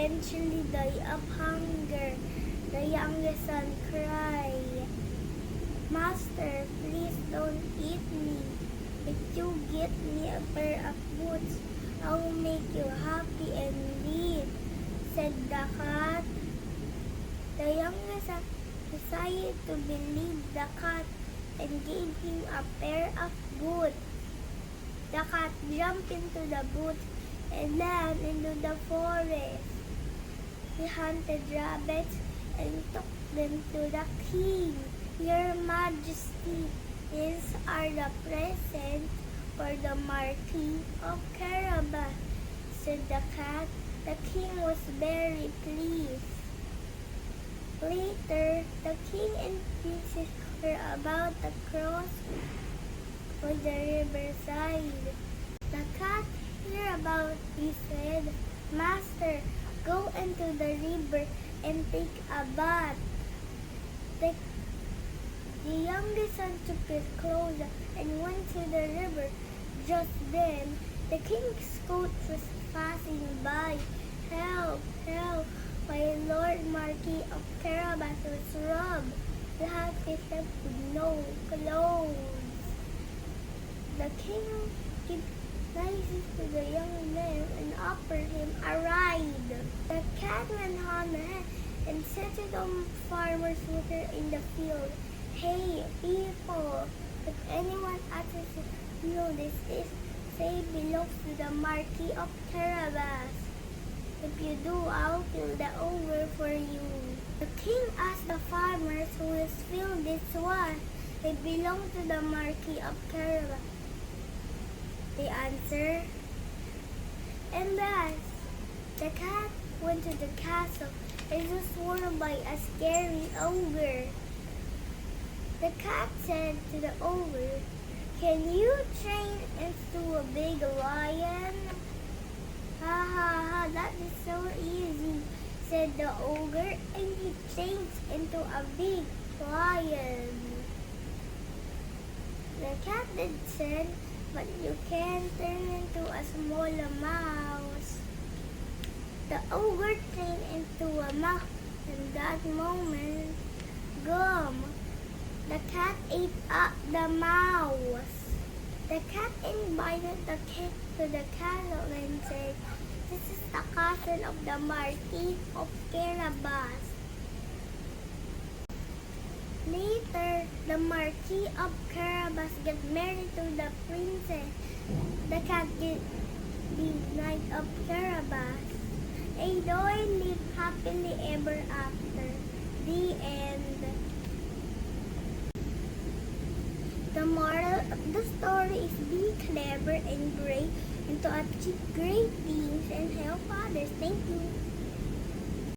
eventually die of hunger. The youngest son cried, "Master, please don't eat me. If you get me a pair of boots, I will make you happy and live," said the cat. The youngest son decided to believe the cat and gave him a pair of boots. The cat jumped into the boots and ran into the forest. He hunted rabbits and took them to the king. "Your Majesty, these are the presents for the Marquis of Carabas," said the cat. The king was very pleased. Later, the king and princess were about to cross for the riverside. The cat heard about it, said, "Master, go into the river and take a bath." The youngest son took his clothes and went to the river. Just then, the king's coach was passing by. "Help, help, my Lord Marquis of Carabas was robbed. We have to help with no clothes." The king gave nicely to the young man and offered him a ride. The cat went on ahead and said to the farmers worker in the field, "Hey, people, if anyone asks you this is, say it belongs to the Marquis of Carabas. If you do, I'll kill the ogre for you." The king asked the farmers who is filled this one. "It belongs to the Marquis of Carabas," they answered. And thus, the cat went to the castle and was swarmed by a scary ogre. The cat said to the ogre, "Can you train into a big lion?" "Ha ha ha, that is so easy," said the ogre, and he changed into a big lion. The cat then said, "But you can turn into a smaller mouse." The ogre turned into a mouse, and that moment, gum! The cat ate up the mouse. The cat invited the king to the castle and said, "This is the castle of the Marquis of Carabas." Later, the Marquis of Carabas got married to the princess. The cat gave the Knight of Carabas. And they lived happily ever after. The end. The moral of the story is be clever and brave and to achieve great things and help others. Thank you.